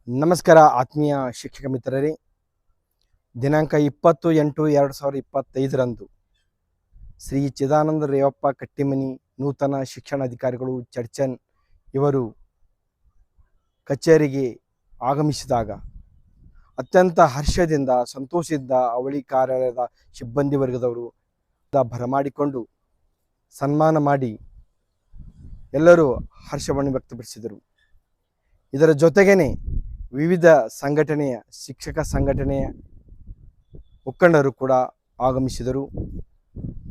ನಮಸ್ಕಾರ ಆತ್ಮೀಯ ಶಿಕ್ಷಕ ಮಿತ್ರರೇ. ದಿನಾಂಕ 20/8/2025 ಶ್ರೀ ಚಿದಾನಂದ ರೇವಪ್ಪ ಕಟ್ಟಿಮನಿ ನೂತನ ಶಿಕ್ಷಣಾಧಿಕಾರಿಗಳು ಚಡ್ಚನ್ ಇವರು ಕಚೇರಿಗೆ ಆಗಮಿಸಿದಾಗ ಅತ್ಯಂತ ಹರ್ಷದಿಂದ ಸಂತೋಷದಿಂದ ಅವಳಿ ಕಾರ್ಯಾಲಯದ ಸಿಬ್ಬಂದಿ ವರ್ಗದವರು ಬರಮಾಡಿಕೊಂಡು ಸನ್ಮಾನ ಮಾಡಿ ಎಲ್ಲರೂ ಹರ್ಷವನ್ನು ವ್ಯಕ್ತಪಡಿಸಿದರು. ಇದರ ಜೊತೆಗೇನೆ ವಿವಿಧ ಸಂಘಟನೆಯ ಶಿಕ್ಷಕ ಸಂಘಟನೆಯ ಮುಖಂಡರು ಕೂಡ ಆಗಮಿಸಿದರು.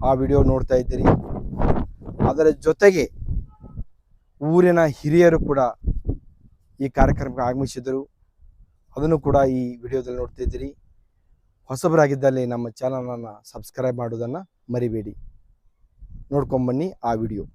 ಆ ವಿಡಿಯೋ ನೋಡ್ತಾ ಇದ್ದೀರಿ. ಅದರ ಜೊತೆಗೆ ಊರಿನ ಹಿರಿಯರು ಕೂಡ ಈ ಕಾರ್ಯಕ್ರಮಕ್ಕೆ ಆಗಮಿಸಿದರು. ಅದನ್ನು ಕೂಡ ಈ ವಿಡಿಯೋದಲ್ಲಿ ನೋಡ್ತಾ ಇದ್ದೀರಿ. ಹೊಸಬರಾಗಿದ್ದಲ್ಲಿ ನಮ್ಮ ಚಾನಲನ್ನು ಸಬ್ಸ್ಕ್ರೈಬ್ ಮಾಡೋದನ್ನು ಮರಿಬೇಡಿ. ನೋಡ್ಕೊಂಬನ್ನಿ ಆ ವಿಡಿಯೋ.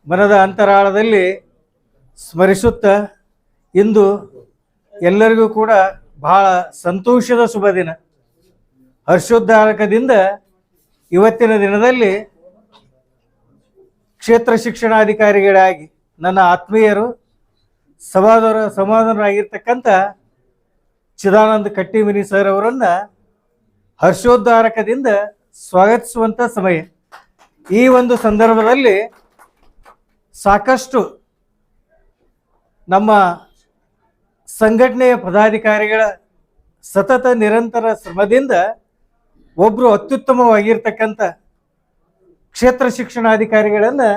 ಮನದ ಅಂತರಾಳದಲ್ಲಿ ಸ್ಮರಿಸುತ್ತಾ ಇಂದು ಎಲ್ಲರಿಗೂ ಕೂಡ ಬಹಳ ಸಂತೋಷದ ಶುಭ ದಿನ. ಹರ್ಷೋದ್ಧಾರಕದಿಂದ ಇವತ್ತಿನ ದಿನದಲ್ಲಿ ಕ್ಷೇತ್ರ ಶಿಕ್ಷಣಾಧಿಕಾರಿಗಳಾಗಿ ನನ್ನ ಆತ್ಮೀಯರು ಸಮಾಧಾನರಾಗಿರ್ತಕ್ಕಂಥ ಚಿದಾನಂದ ಕಟ್ಟಿಮನಿ ಸರ್ ಅವರನ್ನು ಹರ್ಷೋದ್ಧಾರಕದಿಂದ ಸ್ವಾಗತಿಸುವಂಥ ಸಮಯ. ಈ ಒಂದು ಸಂದರ್ಭದಲ್ಲಿ ಸಾಕಷ್ಟು ನಮ್ಮ ಸಂಘಟನೆಯ ಪದಾಧಿಕಾರಿಗಳ ಸತತ ನಿರಂತರ ಶ್ರಮದಿಂದ ಒಬ್ಬರು ಅತ್ಯುತ್ತಮವಾಗಿರ್ತಕ್ಕಂಥ ಕ್ಷೇತ್ರ ಶಿಕ್ಷಣಾಧಿಕಾರಿಗಳನ್ನು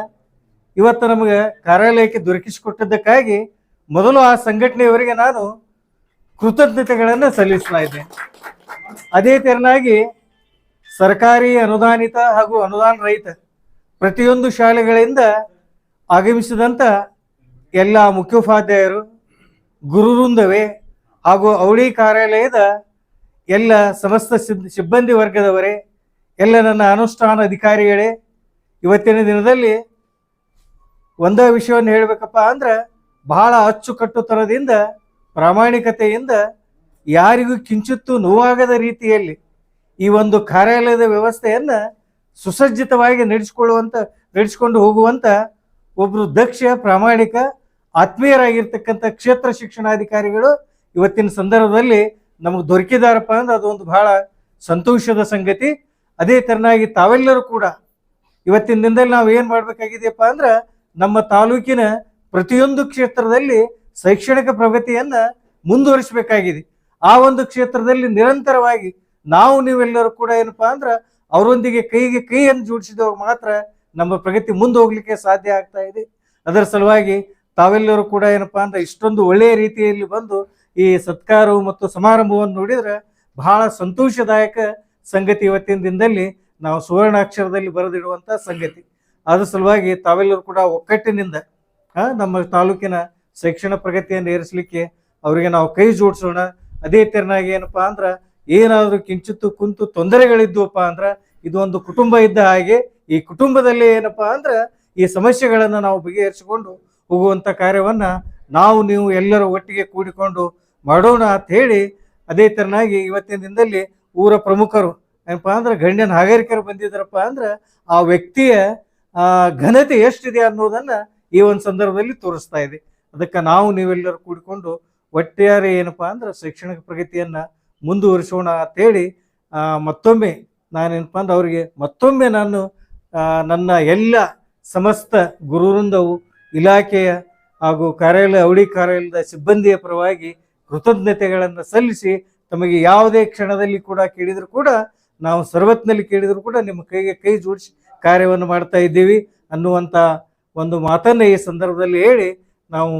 ಇವತ್ತು ನಮಗೆ ಕಾರ್ಯಾಲಯಕ್ಕೆ ದೊರಕಿಸಿಕೊಟ್ಟಿದ್ದಕ್ಕಾಗಿ ಮೊದಲು ಆ ಸಂಘಟನೆಯವರಿಗೆ ನಾನು ಕೃತಜ್ಞತೆಗಳನ್ನು ಸಲ್ಲಿಸ್ತಾ ಇದ್ದೇನೆ. ಅದೇ ತೆರನಾಗಿ ಸರ್ಕಾರಿ ಅನುದಾನಿತ ಹಾಗೂ ಅನುದಾನ ರಹಿತ ಪ್ರತಿಯೊಂದು ಶಾಲೆಗಳಿಂದ ಆಗಮಿಸಿದಂಥ ಎಲ್ಲ ಮುಖ್ಯೋಪಾಧ್ಯಾಯರು, ಗುರುವೃಂದವೇ ಹಾಗೂ ಅವಳಿ ಕಾರ್ಯಾಲಯದ ಎಲ್ಲ ಸಮಸ್ತ ಸಿಬ್ಬಂದಿ ವರ್ಗದವರೇ, ಎಲ್ಲ ನನ್ನ ಅನುಷ್ಠಾನ ಅಧಿಕಾರಿಗಳೇ, ಇವತ್ತಿನ ದಿನದಲ್ಲಿ ಒಂದೇ ವಿಷಯವನ್ನು ಹೇಳಬೇಕಪ್ಪ ಅಂದ್ರೆ ಬಹಳ ಅಚ್ಚುಕಟ್ಟುತನದಿಂದ ಪ್ರಾಮಾಣಿಕತೆಯಿಂದ ಯಾರಿಗೂ ಕಿಂಚಿತ್ತೂ ನೋವಾಗದ ರೀತಿಯಲ್ಲಿ ಈ ಒಂದು ಕಾರ್ಯಾಲಯದ ವ್ಯವಸ್ಥೆಯನ್ನು ಸುಸಜ್ಜಿತವಾಗಿ ನಡೆಸಿಕೊಂಡು ಹೋಗುವಂಥ ಒಬ್ಬರು ದಕ್ಷ, ಪ್ರಾಮಾಣಿಕ, ಆತ್ಮೀಯರಾಗಿರ್ತಕ್ಕಂಥ ಕ್ಷೇತ್ರ ಶಿಕ್ಷಣಾಧಿಕಾರಿಗಳು ಇವತ್ತಿನ ಸಂದರ್ಭದಲ್ಲಿ ನಮಗೆ ದೊರಕಿದಾರಪ್ಪ ಅಂದ್ರೆ ಅದೊಂದು ಬಹಳ ಸಂತೋಷದ ಸಂಗತಿ. ಅದೇ ತೆರನಾಗಿ ತಾವೆಲ್ಲರೂ ಕೂಡ ಇವತ್ತಿನ ದಿನದಲ್ಲಿ ನಾವು ಏನು ಮಾಡಬೇಕಾಗಿದೆಯಪ್ಪ ಅಂದ್ರೆ ನಮ್ಮ ತಾಲೂಕಿನ ಪ್ರತಿಯೊಂದು ಕ್ಷೇತ್ರದಲ್ಲಿ ಶೈಕ್ಷಣಿಕ ಪ್ರಗತಿಯನ್ನು ಮುಂದುವರಿಸಬೇಕಾಗಿದೆ. ಆ ಒಂದು ಕ್ಷೇತ್ರದಲ್ಲಿ ನಿರಂತರವಾಗಿ ನೀವೆಲ್ಲರೂ ಕೂಡ ಏನಪ್ಪಾ ಅಂದ್ರೆ ಅವರೊಂದಿಗೆ ಕೈಗೆ ಕೈಯನ್ನು ಜೋಡಿಸಿದವಾಗ ಮಾತ್ರ ನಮ್ಮ ಪ್ರಗತಿ ಮುಂದೆ ಹೋಗ್ಲಿಕ್ಕೆ ಸಾಧ್ಯ ಆಗ್ತಾ ಇದೆ. ಅದರ ಸಲುವಾಗಿ ತಾವೆಲ್ಲರೂ ಕೂಡ ಏನಪ್ಪಾ ಅಂದ್ರೆ ಇಷ್ಟೊಂದು ಒಳ್ಳೆಯ ರೀತಿಯಲ್ಲಿ ಬಂದು ಈ ಸತ್ಕಾರವು ಮತ್ತು ಸಮಾರಂಭವನ್ನು ನೋಡಿದ್ರೆ ಬಹಳ ಸಂತೋಷದಾಯಕ ಸಂಗತಿ. ಇವತ್ತಿನ ದಿನದಲ್ಲಿ ನಾವು ಸುವರ್ಣಾಕ್ಷರದಲ್ಲಿ ಬರೆದಿಡುವಂಥ ಸಂಗತಿ. ಅದ್ರ ಸಲುವಾಗಿ ತಾವೆಲ್ಲರೂ ಕೂಡ ಒಕ್ಕಟ್ಟಿನಿಂದ ನಮ್ಮ ತಾಲೂಕಿನ ಶಿಕ್ಷಣ ಪ್ರಗತಿಯನ್ನು ಏರಿಸಲಿಕ್ಕೆ ಅವರಿಗೆ ನಾವು ಕೈ ಜೋಡಿಸೋಣ. ಅದೇ ತೆರನಾಗಿ ಏನಪ್ಪಾ ಅಂದ್ರೆ ಏನಾದರೂ ಕಿಂಚಿತ್ತು ಕುಂತು ತೊಂದರೆಗಳಿದ್ವಪ್ಪ ಅಂದ್ರೆ ಇದು ಒಂದು ಕುಟುಂಬ ಇದ್ದ ಹಾಗೆ ಈ ಕುಟುಂಬದಲ್ಲಿ ಏನಪ್ಪಾ ಅಂದ್ರೆ ಈ ಸಮಸ್ಯೆಗಳನ್ನು ನಾವು ಬಗೆಹರಿಸಿಕೊಂಡು ಹೋಗುವಂಥ ಕಾರ್ಯವನ್ನು ನೀವು ಎಲ್ಲರೂ ಒಟ್ಟಿಗೆ ಕೂಡಿಕೊಂಡು ಮಾಡೋಣ ಅಂತ ಹೇಳಿ, ಅದೇ ತೆರನಾಗಿ ಇವತ್ತಿನ ದಿನದಲ್ಲಿ ಊರ ಪ್ರಮುಖರು ಏನಪ್ಪಾ ಅಂದ್ರೆ ಗಣ್ಯನ ನಾಗರಿಕರು ಬಂದಿದ್ದಾರಪ್ಪ ಅಂದ್ರೆ ಆ ವ್ಯಕ್ತಿಯ ಘನತೆ ಎಷ್ಟಿದೆ ಅನ್ನೋದನ್ನು ಈ ಒಂದು ಸಂದರ್ಭದಲ್ಲಿ ತೋರಿಸ್ತಾ ಇದೆ. ಅದಕ್ಕೆ ನೀವೆಲ್ಲರೂ ಕೂಡಿಕೊಂಡು ಒಟ್ಟಾರೆ ಏನಪ್ಪಾ ಅಂದ್ರೆ ಶೈಕ್ಷಣಿಕ ಪ್ರಗತಿಯನ್ನು ಮುಂದುವರಿಸೋಣ ಅಂತೇಳಿ ಮತ್ತೊಮ್ಮೆ ನಾನೇನಪ್ಪ ಅಂದ್ರೆ ಅವರಿಗೆ ಮತ್ತೊಮ್ಮೆ ನನ್ನ ಎಲ್ಲ ಸಮಸ್ತ ಗುರುವೃಂದವು, ಇಲಾಖೆಯ ಹಾಗೂ ಅವಳಿ ಕಾರ್ಯಾಲಯದ ಸಿಬ್ಬಂದಿಯ ಪರವಾಗಿ ಕೃತಜ್ಞತೆಗಳನ್ನು ಸಲ್ಲಿಸಿ, ತಮಗೆ ಯಾವುದೇ ಕ್ಷಣದಲ್ಲಿ ಕೂಡ ಕೇಳಿದರೂ ಕೂಡ ನಾವು ಸರ್ವತ್ನಲ್ಲಿ ಕೇಳಿದರೂ ಕೂಡ ನಿಮ್ಮ ಕೈಗೆ ಕೈ ಜೋಡಿಸಿ ಕಾರ್ಯವನ್ನು ಮಾಡ್ತಾ ಇದ್ದೀವಿ ಅನ್ನುವಂಥ ಒಂದು ಮಾತನ್ನು ಈ ಸಂದರ್ಭದಲ್ಲಿ ಹೇಳಿ ನಾವು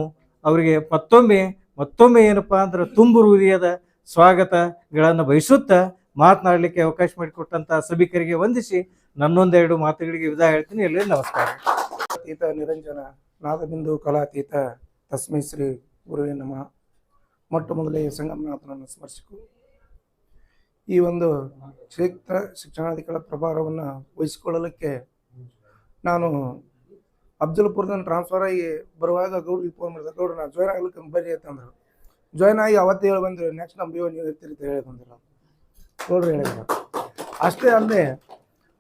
ಅವರಿಗೆ ಮತ್ತೊಮ್ಮೆ ಏನಪ್ಪಾ ಅಂದ್ರೆ ತುಂಬು ಹೃದಯದ ಸ್ವಾಗತಗಳನ್ನು ಬಯಸುತ್ತಾ ಮಾತನಾಡಲಿಕ್ಕೆ ಅವಕಾಶ ಮಾಡಿಕೊಟ್ಟಂಥ ಸಭಿಕರಿಗೆ ವಂದಿಸಿ ನನ್ನೊಂದೆರಡು ಮಾತುಗಳಿಗೆ ವಿದಾಯ ಹೇಳ್ತೀನಿ. ಎಲ್ಲರಿಗೂ ನಮಸ್ಕಾರ. ಅತೀತ ನಿರಂಜನ ನಾದಬಿಂದು ಕಲಾತೀತ ತಸ್ಮೈ ಶ್ರೀ ಗುರುವೇ ನಮಃ. ಮೊಟ್ಟ ಮೊದಲೇ ಸಂಗಮನಾಥನನ್ನು ಸ್ಮರಿಸಿಕು ಈ ಒಂದು ಕ್ಷೇತ್ರ ಶಿಕ್ಷಣಾಧಿಕಾರಿಗಳ ಪ್ರಭಾರವನ್ನು ವಹಿಸಿಕೊಳ್ಳಲಿಕ್ಕೆ ನಾನು ಅಫ್ಜಲ್ಪುರದಿಂದ ಟ್ರಾನ್ಸ್ಫರ್ ಆಗಿ ಬರುವಾಗ ಗೌಡ್ರಿಗೆ ಫೋನ್ ಮಾಡಿದೆ. ಗೌಡ್ರು ನಾನು ಜಾಯ್ನ್ ಆಗ್ಲಿಕ್ಕೆ ಬರ್ರಿ ಅಂತಂದ್ರು. ಜಾಯ್ನ್ ಆಗಿ ಅವತ್ತೇ ಹೇಳಿ ಬಂದರು, ನೆಕ್ಸ್ಟ್ ನಮ್ಮ ನೀವು ಇರ್ತೀರಿ ಅಂತ ಹೇಳಿ ಬಂದಿಲ್ಲ ಗೌಡ್ರು ಹೇಳಿದ್ರು. ಅಷ್ಟೇ ಅಲ್ಲದೆ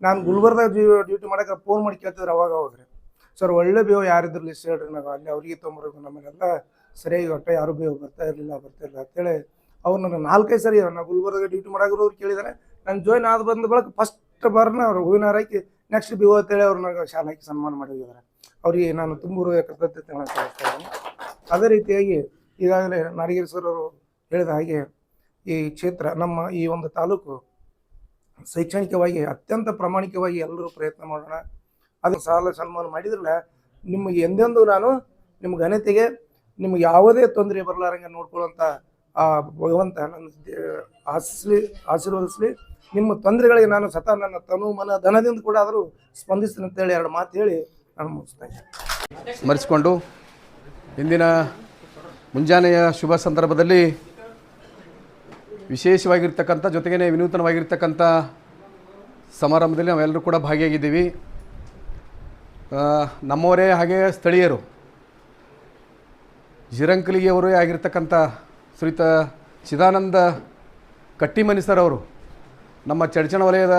ನಾನು ಗುಲ್ಬರ್ದಾಗ ಡ್ಯೂಟಿ ಮಾಡೋಕೆ ಫೋನ್ ಮಾಡಿ ಕೇಳ್ತಿದ್ರು ಅವಾಗ್ರಿ, ಸರ್ ಒಳ್ಳೆ ಬೇವು ಯಾರಿದ್ರು ಲಿಸ್ಟ್ ಹೇಳ್ರಿ, ನಾವು ಅಲ್ಲಿ ಅವ್ರಿಗೆ ತೊಗೊಂಬರ್ಬೇಕು, ನಮ್ಮನ್ನೆಲ್ಲ ಸರಿಯಾಗಿ ಒಟ್ಟು ಯಾರು ಬೇವು ಬರ್ತಾ ಇರಲಿಲ್ಲ ಅಂತೇಳಿ ಅವ್ರು ನನ್ನ 4-5 ಸರಿ ನಾವು ಗುಲ್ಬರ್ದಾಗ ಡ್ಯೂಟಿ ಮಾಡೋರು ಕೇಳಿದ್ದಾರೆ. ನಾನು ಜಾಯ್ನ್ ಆದ ಬಂದ ಬಳಕ ಫಸ್ಟ್ ಬಾರ್ನ ಅವ್ರು ಹೂವಿನ ಹಾಕಿ ನೆಕ್ಸ್ಟ್ ಬೇವು ಅಂತೇಳಿ ಅವ್ರು ನನಗೆ ಶಾಲೆ ಹಾಕಿ ಸನ್ಮಾನ ಮಾಡಿದ್ದಾರೆ. ಅವರಿಗೆ ನಾನು ತುಂಬ ಕೃತಜ್ಞತೆಗಳನ್ನು ಸಲ್ಲಿಸ್ತಾ ಇದ್ದೀನಿ. ಅದೇ ರೀತಿಯಾಗಿ ಈಗಾಗಲೇ ನಾಡಗೇರಿ ಸರ್ ಅವರು ಹೇಳಿದ ಹಾಗೆ ಈ ಕ್ಷೇತ್ರ ನಮ್ಮ ಈ ಒಂದು ತಾಲೂಕು ಶೈಕ್ಷಣಿಕವಾಗಿ ಅತ್ಯಂತ ಪ್ರಾಮಾಣಿಕವಾಗಿ ಎಲ್ಲರೂ ಪ್ರಯತ್ನ ಮಾಡೋಣ. ಅದು ಸಾಲ ಸನ್ಮಾನ ಮಾಡಿದ್ರಲ್ಲ ನಿಮಗೆ ಎಂದೆಂದು ನಾನು ನಿಮ್ಮ ಘನತೆಗೆ ನಿಮ್ಗೆ ಯಾವುದೇ ತೊಂದರೆ ಬರಲಾರಂಗೆ ನೋಡ್ಕೊಳ್ಳುವಂಥ ಆ ಭಗವಂತ ನನ್ನ ಆಶೀರ್ವದಿಸಲಿ. ನಿಮ್ಮ ತೊಂದರೆಗಳಿಗೆ ನಾನು ನನ್ನ ತನು ಮನ ಧನದಿಂದ ಕೂಡ ಆದರೂ ಸ್ಪಂದಿಸ್ತೀನಿ ಅಂತೇಳಿ 2 ಮಾತು ಹೇಳಿ ನಾನು ಮುಗಿಸ್ತಾ ಇದ್ದೀನಿ. ಸ್ಮರಿಸಿಕೊಂಡು ಇಂದಿನ ಮುಂಜಾನೆಯ ಶುಭ ಸಂದರ್ಭದಲ್ಲಿ ವಿಶೇಷವಾಗಿರ್ತಕ್ಕಂಥ ಜೊತೆಗೇ ವಿನೂತನವಾಗಿರ್ತಕ್ಕಂಥ ಸಮಾರಂಭದಲ್ಲಿ ನಾವೆಲ್ಲರೂ ಕೂಡ ಭಾಗಿಯಾಗಿದ್ದೀವಿ. ನಮ್ಮವರೇ ಹಾಗೆ ಸ್ಥಳೀಯರು ಜಿರಂಕಲಿಯವರೇ ಆಗಿರ್ತಕ್ಕಂಥ ಶ್ರೀಯುತ ಚಿದಾನಂದ ಕಟ್ಟಿಮನಿ ಸರ್ ಅವರು ನಮ್ಮ ಚಡಚಣ ವಲಯದ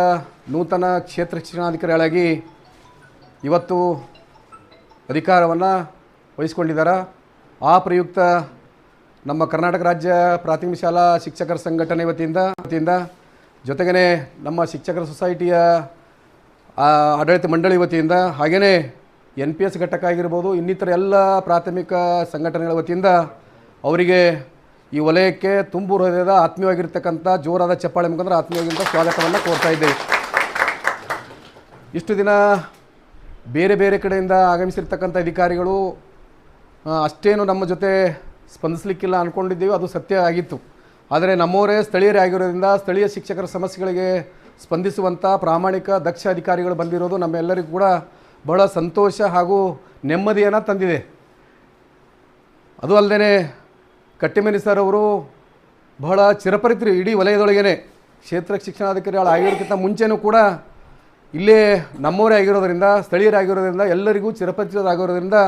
ನೂತನ ಕ್ಷೇತ್ರ ಶಿಕ್ಷಣಾಧಿಕಾರಿಗಳಾಗಿ ಇವತ್ತು ಅಧಿಕಾರವನ್ನು ವಹಿಸಿಕೊಂಡಿದ್ದಾರೆ. ಆ ಪ್ರಯುಕ್ತ ನಮ್ಮ ಕರ್ನಾಟಕ ರಾಜ್ಯ ಪ್ರಾಥಮಿಕ ಶಾಲಾ ಶಿಕ್ಷಕರ ಸಂಘಟನೆ ವತಿಯಿಂದ ಜೊತೆಗೇ ನಮ್ಮ ಶಿಕ್ಷಕರ ಸೊಸೈಟಿಯ ಆಡಳಿತ ಮಂಡಳಿ ವತಿಯಿಂದ ಹಾಗೆಯೇ NPS ಘಟಕ ಆಗಿರ್ಬೋದು, ಇನ್ನಿತರ ಎಲ್ಲ ಪ್ರಾಥಮಿಕ ಸಂಘಟನೆಗಳ ವತಿಯಿಂದ ಅವರಿಗೆ ಈ ವಲಯಕ್ಕೆ ತುಂಬು ಹೃದಯದ ಆತ್ಮೀಯವಾಗಿರ್ತಕ್ಕಂಥ ಜೋರಾದ ಚಪ್ಪಾಳೆ ಮುಖಾಂತರ ಆತ್ಮೀಯವಾಗಿಂತ ಸ್ವಾಗತವನ್ನು ಕೋರ್ತಾ ಇದ್ದೇವೆ. ಇಷ್ಟು ದಿನ ಬೇರೆ ಬೇರೆ ಕಡೆಯಿಂದ ಆಗಮಿಸಿರ್ತಕ್ಕಂಥ ಅಧಿಕಾರಿಗಳು ಅಷ್ಟೇನು ನಮ್ಮ ಜೊತೆ ಸ್ಪಂದಿಸಲಿಕ್ಕಿಲ್ಲ ಅಂದ್ಕೊಂಡಿದ್ದೀವಿ, ಅದು ಸತ್ಯ ಆಗಿತ್ತು. ಆದರೆ ನಮ್ಮವರೇ ಸ್ಥಳೀಯರೇ ಆಗಿರೋದ್ರಿಂದ ಸ್ಥಳೀಯ ಶಿಕ್ಷಕರ ಸಮಸ್ಯೆಗಳಿಗೆ ಸ್ಪಂದಿಸುವಂಥ ಪ್ರಾಮಾಣಿಕ ದಕ್ಷ ಅಧಿಕಾರಿಗಳು ಬಂದಿರೋದು ನಮ್ಮೆಲ್ಲರಿಗೂ ಕೂಡ ಬಹಳ ಸಂತೋಷ ಹಾಗೂ ನೆಮ್ಮದಿಯನ್ನು ತಂದಿದೆ. ಅದು ಅಲ್ಲದೆ ಕಟ್ಟಿಮನಿ ಸರ್ ಅವರು ಬಹಳ ಚಿರಪರಿತರು ಇಡೀ ವಲಯದೊಳಗೇ ಕ್ಷೇತ್ರ ಶಿಕ್ಷಣಾಧಿಕಾರಿಗಳು ಆಗಿರೋದಕ್ಕಿಂತ ಮುಂಚೆನೂ ಕೂಡ ಇಲ್ಲೇ ನಮ್ಮವರೇ ಆಗಿರೋದ್ರಿಂದ ಸ್ಥಳೀಯರಾಗಿರೋದ್ರಿಂದ ಎಲ್ಲರಿಗೂ ಚಿರಪರಿಚಿತರಾಗಿರೋದ್ರಿಂದ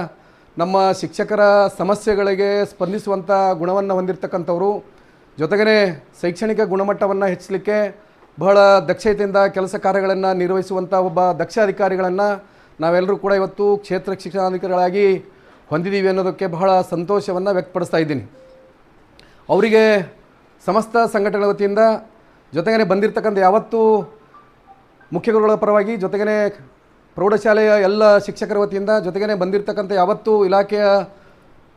ನಮ್ಮ ಶಿಕ್ಷಕರ ಸಮಸ್ಯೆಗಳಿಗೆ ಸ್ಪಂದಿಸುವಂಥ ಗುಣವನ್ನು ಹೊಂದಿರತಕ್ಕಂಥವರು. ಜೊತೆಗೇ ಶೈಕ್ಷಣಿಕ ಗುಣಮಟ್ಟವನ್ನು ಹೆಚ್ಚಿಸಲಿಕ್ಕೆ ಬಹಳ ದಕ್ಷತೆಯಿಂದ ಕೆಲಸ ಕಾರ್ಯಗಳನ್ನು ನಿರ್ವಹಿಸುವಂಥ ಒಬ್ಬ ದಕ್ಷ ಅಧಿಕಾರಿಗಳನ್ನು ನಾವೆಲ್ಲರೂ ಕೂಡ ಇವತ್ತು ಕ್ಷೇತ್ರ ಶಿಕ್ಷಣಾಧಿಕಾರಿಗಳಾಗಿ ಹೊಂದಿದ್ದೀವಿ ಅನ್ನೋದಕ್ಕೆ ಬಹಳ ಸಂತೋಷವನ್ನು ವ್ಯಕ್ತಪಡಿಸ್ತಾ ಇದ್ದೀನಿ. ಅವರಿಗೆ ಸಮಸ್ತ ಸಂಘಟನೆಗಳ ವತಿಯಿಂದ ಜೊತೆಗೇ ಬಂದಿರತಕ್ಕಂಥ ಯಾವತ್ತೂ ಮುಖ್ಯ ಗುರುಗಳ ಪರವಾಗಿ ಜೊತೆಗೇ ಪ್ರೌಢಶಾಲೆಯ ಎಲ್ಲ ಶಿಕ್ಷಕರ ವತಿಯಿಂದ ಜೊತೆಗೇ ಬಂದಿರತಕ್ಕಂಥ ಯಾವತ್ತೂ ಇಲಾಖೆಯ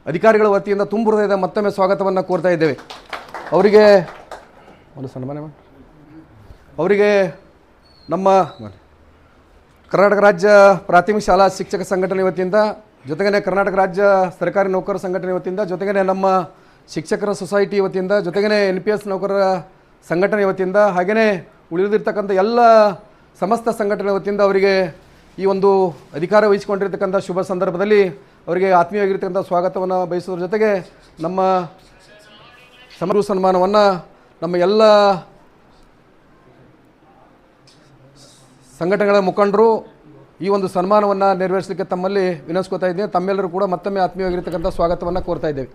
ಅಧಿಕಾರಿಗಳ ವತಿಯಿಂದ ತುಂಬ ಹೃದಯದ ಮತ್ತೊಮ್ಮೆ ಸ್ವಾಗತವನ್ನು ಕೋರ್ತಾ ಇದ್ದೇವೆ. ಅವರಿಗೆ ಒಂದು ಸನ್ಮಾನ ಅವರಿಗೆ ನಮ್ಮ ಕರ್ನಾಟಕ ರಾಜ್ಯ ಪ್ರಾಥಮಿಕ ಶಾಲಾ ಶಿಕ್ಷಕ ಸಂಘಟನೆ ವತಿಯಿಂದ ಜೊತೆಗೇ ಕರ್ನಾಟಕ ರಾಜ್ಯ ಸರ್ಕಾರಿ ನೌಕರರ ಸಂಘಟನೆ ವತಿಯಿಂದ ಜೊತೆಗೇ ನಮ್ಮ ಶಿಕ್ಷಕರ ಸೊಸೈಟಿ ವತಿಯಿಂದ ಜೊತೆಗೇ NPS ನೌಕರರ ಸಂಘಟನೆ ವತಿಯಿಂದ ಹಾಗೆಯೇ ಉಳಿದಿರ್ತಕ್ಕಂಥ ಎಲ್ಲ ಸಮಸ್ತ ಸಂಘಟನೆ ವತಿಯಿಂದ ಅವರಿಗೆ ಈ ಒಂದು ಅಧಿಕಾರ ವಹಿಸಿಕೊಂಡಿರ್ತಕ್ಕಂಥ ಶುಭ ಸಂದರ್ಭದಲ್ಲಿ ಅವರಿಗೆ ಆತ್ಮೀಯವಾಗಿರ್ತಕ್ಕಂಥ ಸ್ವಾಗತವನ್ನು ಬಯಸೋದ್ರ ಜೊತೆಗೆ ನಮ್ಮ ಸನ್ಮಾನವನ್ನು ನಮ್ಮ ಎಲ್ಲ ಸಂಘಟನೆಗಳ ಮುಖಂಡರು ಈ ಒಂದು ಸನ್ಮಾನವನ್ನು ನೆರವೇರಿಸಲಿಕ್ಕೆ ತಮ್ಮಲ್ಲಿ ವಿನಂತಿಸ್ಕೊತಾ ಇದ್ದೀನಿ. ತಮ್ಮೆಲ್ಲರೂ ಕೂಡ ಮತ್ತೊಮ್ಮೆ ಆತ್ಮೀಯವಾಗಿರ್ತಕ್ಕಂಥ ಸ್ವಾಗತವನ್ನು ಕೋರ್ತಾ ಇದ್ದೇವೆ.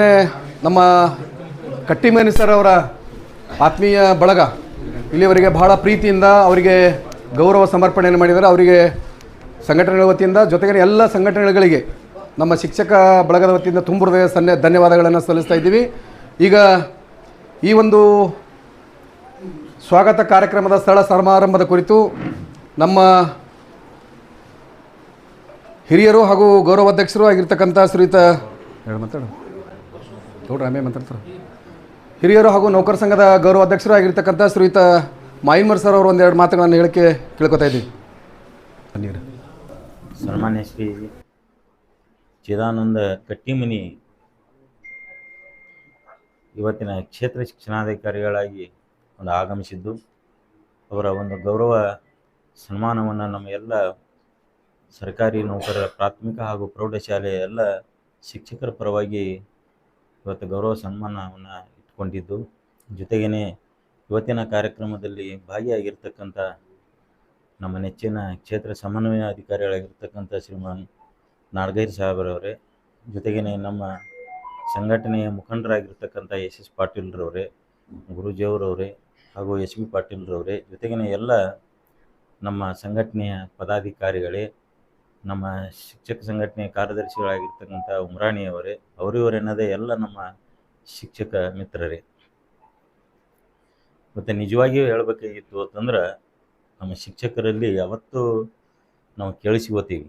ಹಾಗೆಯೇ ನಮ್ಮ ಕಟ್ಟಿಮನಿ ಸರ್ ಅವರ ಆತ್ಮೀಯ ಬಳಗ ಇಲ್ಲಿವರೆಗೆ ಬಹಳ ಪ್ರೀತಿಯಿಂದ ಅವರಿಗೆ ಗೌರವ ಸಮರ್ಪಣೆಯನ್ನು ಮಾಡಿದ್ದಾರೆ. ಅವರಿಗೆ ಸಂಘಟನೆಗಳ ವತಿಯಿಂದ ಜೊತೆಗೆ ಎಲ್ಲ ಸಂಘಟನೆಗಳಿಗೆ ನಮ್ಮ ಶಿಕ್ಷಕ ಬಳಗದ ವತಿಯಿಂದ ತುಂಬ ಹೃದಯ ಧನ್ಯವಾದಗಳನ್ನು ಸಲ್ಲಿಸ್ತಾ ಇದ್ದೀವಿ. ಈಗ ಈ ಒಂದು ಸ್ವಾಗತ ಕಾರ್ಯಕ್ರಮದ ಸ್ಥಳ ಸಮಾರಂಭದ ಕುರಿತು ನಮ್ಮ ಹಿರಿಯರು ಹಾಗೂ ಗೌರವಾಧ್ಯಕ್ಷರು ಆಗಿರ್ತಕ್ಕಂಥ ಶ್ರೀಯುತ ಹಿರಿಯರು ಹಾಗೂ ನೌಕರ ಸಂಘದ ಗೌರವಾಧ್ಯಕ್ಷರು ಆಗಿರ್ತಕ್ಕಂಥ ಶ್ರೀಯುತ ಮಾಯಿನ್ಮರ್ ಸರ್ ಅವರು ಒಂದೆರಡು ಮಾತುಗಳನ್ನು ಹೇಳಿಕೆ ಕೇಳ್ಕೊತಾ ಇದ್ದೀವಿ. ಸನ್ಮಾನ್ಯ ಶ್ರೀ ಚಿದಾನಂದ ಕಟ್ಟಿಮನಿ ಇವತ್ತಿನ ಕ್ಷೇತ್ರ ಶಿಕ್ಷಣಾಧಿಕಾರಿಗಳಾಗಿ ಆಗಮಿಸಿದ್ದು, ಅವರ ಒಂದು ಗೌರವ ಸನ್ಮಾನವನ್ನು ನಮ್ಮ ಎಲ್ಲ ಸರ್ಕಾರಿ ನೌಕರರ ಪ್ರಾಥಮಿಕ ಹಾಗೂ ಪ್ರೌಢಶಾಲೆಯ ಎಲ್ಲ ಶಿಕ್ಷಕರ ಪರವಾಗಿ ಇವತ್ತು ಗೌರವ ಸನ್ಮಾನವನ್ನು ಇಟ್ಕೊಂಡಿದ್ದು, ಜೊತೆಗೇ ಇವತ್ತಿನ ಕಾರ್ಯಕ್ರಮದಲ್ಲಿ ಭಾಗಿಯಾಗಿರ್ತಕ್ಕಂಥ ನಮ್ಮ ನೆಚ್ಚಿನ ಕ್ಷೇತ್ರ ಸಮನ್ವಯ ಅಧಿಕಾರಿಗಳಾಗಿರ್ತಕ್ಕಂಥ ಶ್ರೀಮಾನ್ ನಾಡಗೈರ್ ಸಾಹೇಬರವರೇ, ಜೊತೆಗೇ ನಮ್ಮ ಸಂಘಟನೆಯ ಮುಖಂಡರಾಗಿರ್ತಕ್ಕಂಥ ಎಸ್ ಪಾಟೀಲ್ರವರೇ, ಗುರುಜಿಯವರವರೇ ಹಾಗೂ ಬಿ ಪಾಟೀಲ್ರವರೇ, ಜೊತೆಗೇ ಎಲ್ಲ ನಮ್ಮ ಸಂಘಟನೆಯ ಪದಾಧಿಕಾರಿಗಳೇ, ನಮ್ಮ ಶಿಕ್ಷಕ ಸಂಘಟನೆಯ ಕಾರ್ಯದರ್ಶಿಗಳಾಗಿರ್ತಕ್ಕಂಥ ಉಮ್ರಾಣಿಯವರೇ, ಅವರಿವರೆನ್ನದೇ ಎಲ್ಲ ನಮ್ಮ ಶಿಕ್ಷಕ ಮಿತ್ರರೇ, ಮತ್ತು ನಿಜವಾಗಿಯೂ ಹೇಳಬೇಕಾಗಿತ್ತು ಅಂತಂದ್ರೆ ನಮ್ಮ ಶಿಕ್ಷಕರಲ್ಲಿ ಯಾವತ್ತೂ ನಾವು ಕೇಳಿಸಿಕೋತೀವಿ.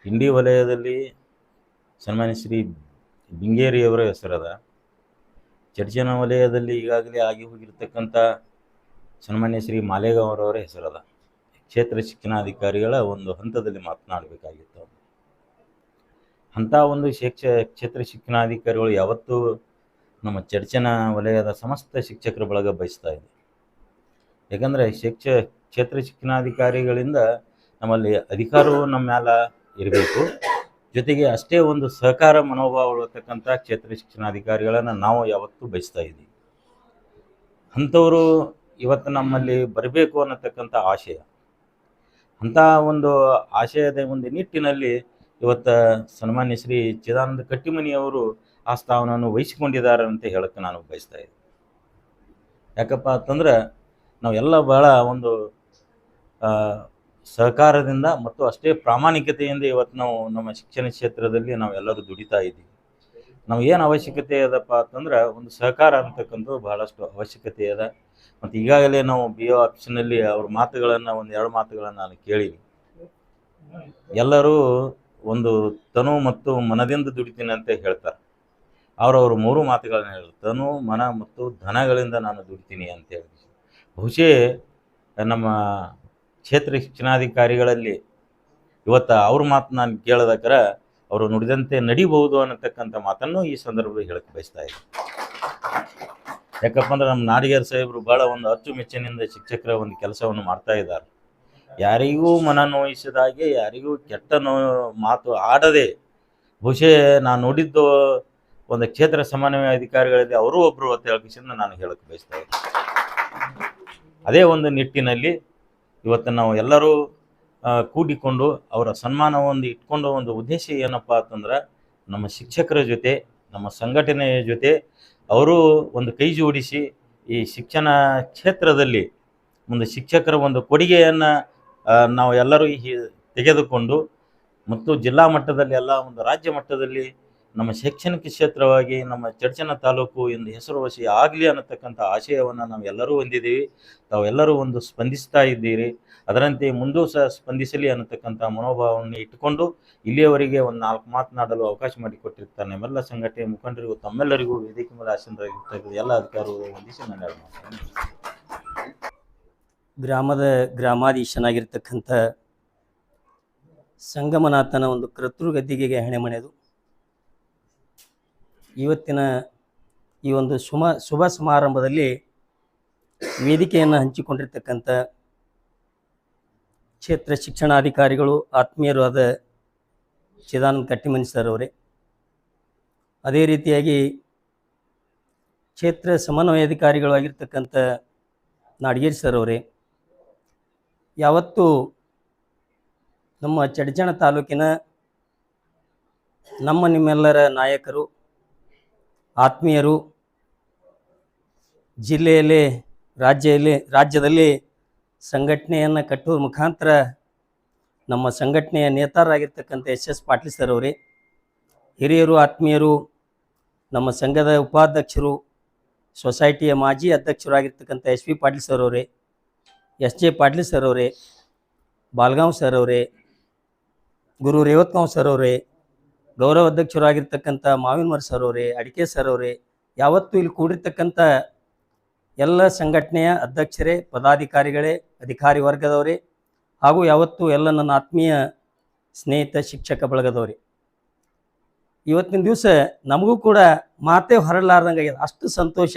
ಇಂಡಿ ವಲಯದಲ್ಲಿ ಸನ್ಮಾನ್ಯ ಶ್ರೀ ಬಿಂಗೇರಿಯವರ ಹೆಸರದ, ಚರ್ಚನ ವಲಯದಲ್ಲಿ ಈಗಾಗಲೇ ಆಗಿ ಹೋಗಿರ್ತಕ್ಕಂಥ ಸನ್ಮಾನ್ಯ ಶ್ರೀ ಮಾಲೇಗಾಂವ್ ಅವರವರ ಹೆಸರದ. ಕ್ಷೇತ್ರ ಶಿಕ್ಷಣಾಧಿಕಾರಿಗಳ ಒಂದು ಹಂತದಲ್ಲಿ ಮಾತನಾಡಬೇಕಾಗಿತ್ತು. ಅಂಥ ಒಂದು ಕ್ಷೇತ್ರ ಶಿಕ್ಷಣಾಧಿಕಾರಿಗಳು ಯಾವತ್ತೂ ನಮ್ಮ ಚರ್ಚನ ವಲಯದ ಸಮಸ್ತ ಶಿಕ್ಷಕರ ಬಳಗ ಬಯಸ್ತಾ ಇದೆ. ಯಾಕಂದರೆ ಕ್ಷೇತ್ರ ಶಿಕ್ಷಣಾಧಿಕಾರಿಗಳಿಂದ ನಮ್ಮಲ್ಲಿ ಅಧಿಕಾರವು ನಮ್ಮ ಮ್ಯಾಲ ಇರಬೇಕು, ಜೊತೆಗೆ ಅಷ್ಟೇ ಒಂದು ಸಹಕಾರ ಮನೋಭಾವ ಉಳ್ಳತಕ್ಕಂಥ ಕ್ಷೇತ್ರ ಶಿಕ್ಷಣಾಧಿಕಾರಿಗಳನ್ನು ನಾವು ಯಾವತ್ತೂ ಬಯಸ್ತಾ ಇದ್ದೀವಿ. ಅಂಥವರು ಇವತ್ತು ನಮ್ಮಲ್ಲಿ ಬರಬೇಕು ಅನ್ನತಕ್ಕಂಥ ಆಶಯ, ಅಂಥ ಒಂದು ಆಶಯದ ಒಂದು ನಿಟ್ಟಿನಲ್ಲಿ ಇವತ್ತು ಸನ್ಮಾನ್ಯ ಶ್ರೀ ಚಿದಾನಂದ ಕಟ್ಟಿಮನಿಯವರು ಆ ಸ್ಥಾನವನ್ನು ವಹಿಸಿಕೊಂಡಿದ್ದಾರೆ ಅಂತ ಹೇಳಕ್ಕೆ ನಾನು ಬಯಸ್ತಾ ಇದ್ದೀನಿ. ಯಾಕಪ್ಪ ಅಂತಂದ್ರೆ ನಾವೆಲ್ಲ ಭಾಳ ಒಂದು ಸಹಕಾರದಿಂದ ಮತ್ತು ಅಷ್ಟೇ ಪ್ರಾಮಾಣಿಕತೆಯಿಂದ ಇವತ್ತು ನಾವು ನಮ್ಮ ಶಿಕ್ಷಣ ಕ್ಷೇತ್ರದಲ್ಲಿ ನಾವೆಲ್ಲರೂ ದುಡಿತಾ ಇದ್ದೀವಿ. ನಾವು ಏನು ಅವಶ್ಯಕತೆ ಅದಪ್ಪ ಅಂತಂದ್ರೆ ಒಂದು ಸಹಕಾರ ಅಂತಕ್ಕಂಥದ್ದು ಬಹಳಷ್ಟು ಅವಶ್ಯಕತೆ ಅದ. ಮತ್ತು ಈಗಾಗಲೇ ನಾವು BO ಆಫೀಸಿನಲ್ಲಿ ಅವ್ರ ಮಾತುಗಳನ್ನು ಒಂದೆರಡು ಮಾತುಗಳನ್ನು ನಾನು ಕೇಳೀನಿ. ಎಲ್ಲರೂ ಒಂದು ತನು ಮತ್ತು ಮನದಿಂದ ದುಡಿತೀನಿ ಅಂತ ಹೇಳ್ತಾರೆ. ಅವರವರು 3 ಮಾತುಗಳನ್ನ ಹೇಳಿದ್ರು, ತನು, ಮನ ಮತ್ತು ಧನಗಳಿಂದ ನಾನು ದುಡಿತೀನಿ ಅಂತ ಹೇಳಿ. ಬಹುಶಃ ನಮ್ಮ ಕ್ಷೇತ್ರ ಶಿಕ್ಷಣಾಧಿಕಾರಿಗಳಲ್ಲಿ ಇವತ್ತು ಅವ್ರ ಮಾತು ನಾನು ಕೇಳೋದಕ್ಕಾರ ಅವರು ನುಡಿದಂತೆ ನಡಿಬಹುದು ಅನ್ನತಕ್ಕಂಥ ಮಾತನ್ನು ಈ ಸಂದರ್ಭದಲ್ಲಿ ಹೇಳಕ್ಕೆ ಬಯಸ್ತಾ ಇದ್ದೀನಿ. ಯಾಕಪ್ಪ ಅಂದ್ರೆ ನಮ್ಮ ನಾಡಿಗೇರ್ ಸಾಹೇಬರು ಭಾಳ ಒಂದು ಅಚ್ಚುಮೆಚ್ಚಿನಿಂದ ಶಿಕ್ಷಕರ ಒಂದು ಕೆಲಸವನ್ನು ಮಾಡ್ತಾ ಇದ್ದಾರೆ. ಯಾರಿಗೂ ಮನ ನೋಯಿಸಿದ ಹಾಗೆ, ಯಾರಿಗೂ ಕೆಟ್ಟ ಮಾತು ಆಡದೆ, ಬಹುಶಃ ನಾನು ನೋಡಿದ್ದು ಒಂದು ಕ್ಷೇತ್ರ ಸಮನ್ವಯ ಅಧಿಕಾರಿಗಳಲ್ಲಿ ಅವರು ಒಬ್ಬರು ಅಂತ ಹೇಳೋಕ್ಕಿಂತ ನಾನು ಹೇಳಕ್ಕೆ ಬಯಸ್ತಾ ಇದ್ದೀನಿ. ಅದೇ ಒಂದು ನಿಟ್ಟಿನಲ್ಲಿ ಇವತ್ತು ನಾವು ಎಲ್ಲರೂ ಕೂಡಿಕೊಂಡು ಅವರ ಸನ್ಮಾನವನ್ನು ಇಟ್ಕೊಂಡು ಒಂದು ಉದ್ದೇಶ ಏನಪ್ಪ ಅಂತಂದ್ರೆ, ನಮ್ಮ ಶಿಕ್ಷಕರ ಜೊತೆ ನಮ್ಮ ಸಂಘಟನೆಯ ಜೊತೆ ಅವರು ಒಂದು ಕೈ ಜೋಡಿಸಿ ಈ ಶಿಕ್ಷಣ ಕ್ಷೇತ್ರದಲ್ಲಿ ಒಂದು ಶಿಕ್ಷಕರ ಒಂದು ಕೊಡುಗೆಯನ್ನು ನಾವು ಎಲ್ಲರೂ ತೆಗೆದುಕೊಂಡು ಮತ್ತು ಜಿಲ್ಲಾ ಮಟ್ಟದಲ್ಲಿ ಎಲ್ಲ ಒಂದು ರಾಜ್ಯ ಮಟ್ಟದಲ್ಲಿ ನಮ್ಮ ಶೈಕ್ಷಣಿಕ ಕ್ಷೇತ್ರವಾಗಿ ನಮ್ಮ ಚರ್ಚನ ತಾಲೂಕು ಎಂದು ಹೆಸರುವಾಸಿ ಆಗಲಿ ಅನ್ನತಕ್ಕಂಥ ಆಶಯವನ್ನು ನಾವೆಲ್ಲರೂ ಹೊಂದಿದ್ದೀವಿ. ತಾವೆಲ್ಲರೂ ಒಂದು ಸ್ಪಂದಿಸ್ತಾ ಇದ್ದೀರಿ, ಅದರಂತೆ ಮುಂದೂ ಸಹ ಸ್ಪಂದಿಸಲಿ ಅನ್ನತಕ್ಕಂಥ ಮನೋಭಾವವನ್ನು ಇಟ್ಟುಕೊಂಡು ಇಲ್ಲಿಯವರೆಗೆ ಒಂದು 4 ಮಾತನಾಡಲು ಅವಕಾಶ ಮಾಡಿಕೊಟ್ಟಿರ್ತಾರೆ ನಮ್ಮೆಲ್ಲ ಸಂಘಟನೆ ಮುಖಂಡರಿಗೂ ತಮ್ಮೆಲ್ಲರಿಗೂ ವೇದಿಕೆ ಮೇಲೆ ಆಸೀನರಾಗಿರ್ತಕ್ಕಂಥ ಎಲ್ಲ ಅಧಿಕಾರಿಗಳು ವಂದಿಸಿ ನಾನು ಹೇಳ್ತೀನಿ. ಗ್ರಾಮದ ಗ್ರಾಮಾಧೀಶನಾಗಿರ್ತಕ್ಕಂಥ ಸಂಗಮನಾಥನ ಒಂದು ಕರ್ತೃಗದ್ದಿಗೆಗೆ ಹೆಣೆಮಣೆದು ಇವತ್ತಿನ ಈ ಒಂದು ಶುಭ ಸಮಾರಂಭದಲ್ಲಿ ವೇದಿಕೆಯನ್ನು ಹಂಚಿಕೊಂಡಿರ್ತಕ್ಕಂಥ ಕ್ಷೇತ್ರ ಶಿಕ್ಷಣಾಧಿಕಾರಿಗಳು, ಆತ್ಮೀಯರು ಆದ ಚಿದಾನಂದ ಕಟ್ಟಿಮನಿ ಸರ್ ಅವರೇ, ಅದೇ ರೀತಿಯಾಗಿ ಕ್ಷೇತ್ರ ಸಮನ್ವಯಾಧಿಕಾರಿಗಳು ಆಗಿರ್ತಕ್ಕಂಥ ನಾಡಗೇರ್ ಸರ್ ಅವರೇ, ಯಾವತ್ತೂ ನಮ್ಮ ಚಡಚಣ ತಾಲೂಕಿನ ನಿಮ್ಮೆಲ್ಲರ ನಾಯಕರು, ಆತ್ಮೀಯರು ಜಿಲ್ಲೆಯಲ್ಲಿ ರಾಜ್ಯದಲ್ಲಿ ಸಂಘಟನೆಯನ್ನು ಕಟ್ಟುವ ಮುಖಾಂತರ ನಮ್ಮ ಸಂಘಟನೆಯ ನೇತಾರರಾಗಿರ್ತಕ್ಕಂಥ SS ಪಾಟೀಲ್ ಸರ್ ಅವರೇ, ಹಿರಿಯರು ಆತ್ಮೀಯರು, ನಮ್ಮ ಸಂಘದ ಉಪಾಧ್ಯಕ್ಷರು, ಸೊಸೈಟಿಯ ಮಾಜಿ ಅಧ್ಯಕ್ಷರಾಗಿರ್ತಕ್ಕಂಥ SP ಪಾಟೀಲ್ ಸರ್ ಅವರೇ, SJ ಪಾಟೀಲ್ ಸರ್ ಅವರೇ, ಬಾಲ್ಗಾಂವ್ ಸರ್ ಅವರೇ, ಗುರು ರೇವತ್ಗಾಂವ್ ಸರ್ ಅವರೇ, ಗೌರವ ಅಧ್ಯಕ್ಷರಾಗಿರ್ತಕ್ಕಂಥ ಮಾವಿನಮರ್ ಸರ್ ಅವರೇ, ಅಡಿಕೆ ಸರ್ ಅವರೇ, ಯಾವತ್ತೂ ಇಲ್ಲಿ ಕೂಡಿರ್ತಕ್ಕಂಥ ಎಲ್ಲ ಸಂಘಟನೆಯ ಅಧ್ಯಕ್ಷರೇ, ಪದಾಧಿಕಾರಿಗಳೇ, ಅಧಿಕಾರಿ ವರ್ಗದವರೇ, ಹಾಗೂ ಯಾವತ್ತೂ ಎಲ್ಲ ನನ್ನ ಆತ್ಮೀಯ ಸ್ನೇಹಿತ ಶಿಕ್ಷಕ ಬಳಗದವರೇ, ಇವತ್ತಿನ ದಿವಸ ನಮಗೂ ಕೂಡ ಮಾತೇ ಹೊರಲಾರ್ದಂಗೆ ಆಗಿದೆ. ಅಷ್ಟು ಸಂತೋಷ,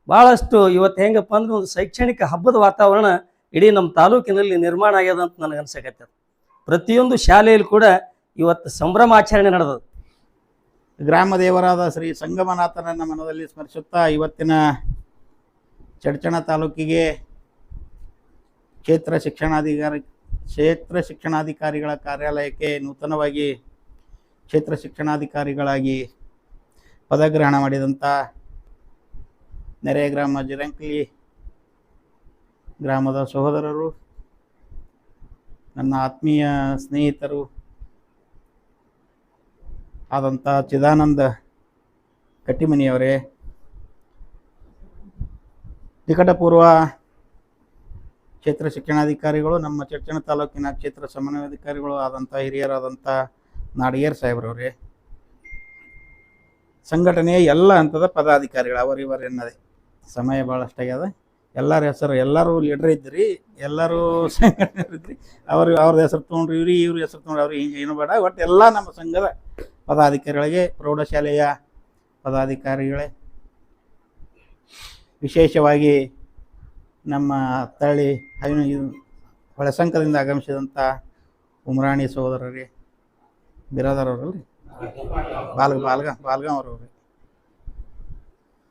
ಭಾಳಷ್ಟು ಇವತ್ತು ಹೆಂಗಪ್ಪ ಅಂದ್ರೆ ಒಂದು ಶೈಕ್ಷಣಿಕ ಹಬ್ಬದ ವಾತಾವರಣ ಇಡೀ ನಮ್ಮ ತಾಲೂಕಿನಲ್ಲಿ ನಿರ್ಮಾಣ ಆಗ್ಯದ ಅಂತ ನನಗೆ ಅನ್ಸಕತ್ತದ. ಪ್ರತಿಯೊಂದು ಶಾಲೆಯಲ್ಲಿ ಕೂಡ ಇವತ್ತು ಸಂಭ್ರಮಾಚರಣೆ ನಡೆದದು. ಗ್ರಾಮ ದೇವರಾದ ಶ್ರೀ ಸಂಗಮನಾಥನನ್ನ ಮನದಲ್ಲಿ ಸ್ಮರಿಸುತ್ತಾ ಇವತ್ತಿನ ಚಡ್ಚಣ ತಾಲೂಕಿಗೆ ಕ್ಷೇತ್ರ ಶಿಕ್ಷಣಾಧಿಕಾರಿಗಳ ಕಾರ್ಯಾಲಯಕ್ಕೆ ನೂತನವಾಗಿ ಕ್ಷೇತ್ರ ಶಿಕ್ಷಣಾಧಿಕಾರಿಗಳಾಗಿ ಪದಗ್ರಹಣ ಮಾಡಿದಂಥ ನೆರೆಯ ಗ್ರಾಮ ಜಿರಂಕ್ಲಿ ಗ್ರಾಮದ ಸಹೋದರರು, ನನ್ನ ಆತ್ಮೀಯ ಸ್ನೇಹಿತರು ಆದಂಥ ಚಿದಾನಂದ ಕಟ್ಟಿಮನಿಯವರೇ, ನಿಕಟಪೂರ್ವ ಕ್ಷೇತ್ರ ಶಿಕ್ಷಣಾಧಿಕಾರಿಗಳು, ನಮ್ಮ ಚಡ್ಚಣ ತಾಲೂಕಿನ ಕ್ಷೇತ್ರ ಸಮನ್ವಯಾಧಿಕಾರಿಗಳು ಆದಂಥ ಹಿರಿಯರಾದಂಥ ನಾಡಿಗೇರ್ ಸಾಹೇಬ್ರವರೇ, ಸಂಘಟನೆಯ ಎಲ್ಲ ಹಂತದ ಪದಾಧಿಕಾರಿಗಳು ಅವರಿವರೆನ್ನದೇ. ಸಮಯ ಭಾಳಷ್ಟಾಗ್ಯದ. ಎಲ್ಲರ ಹೆಸರು, ಎಲ್ಲರೂ ಲೀಡ್ರ್ ಇದ್ರಿ, ಎಲ್ಲರೂ ಸಂಘಟನೆ ಇದ್ರಿ. ಅವ್ರದ್ದು ಹೆಸರು ತೊಗೊಂಡ್ರಿ, ಇವ್ರ ಹೆಸರು ತೊಗೊಂಡ್ರಿ, ಅವ್ರಿಗೆ ಹಿಂಗೆ ಏನು ಬೇಡ. ಒಟ್ಟು ಎಲ್ಲ ನಮ್ಮ ಸಂಘದ ಪದಾಧಿಕಾರಿಗಳಿಗೆ, ಪ್ರೌಢಶಾಲೆಯ ಪದಾಧಿಕಾರಿಗಳೇ, ವಿಶೇಷವಾಗಿ ನಮ್ಮ ತಳಿ ಹೊಳೆಸಂಕದಿಂದ ಆಗಮಿಸಿದಂಥ ಉಮರಾಣಿ ಸಹೋದರರೇ, ಬಿರಾದರವರಲ್ರಿ, ಬಾಲ್ಗಾಂವ್ ಅವರವ್ರಿ,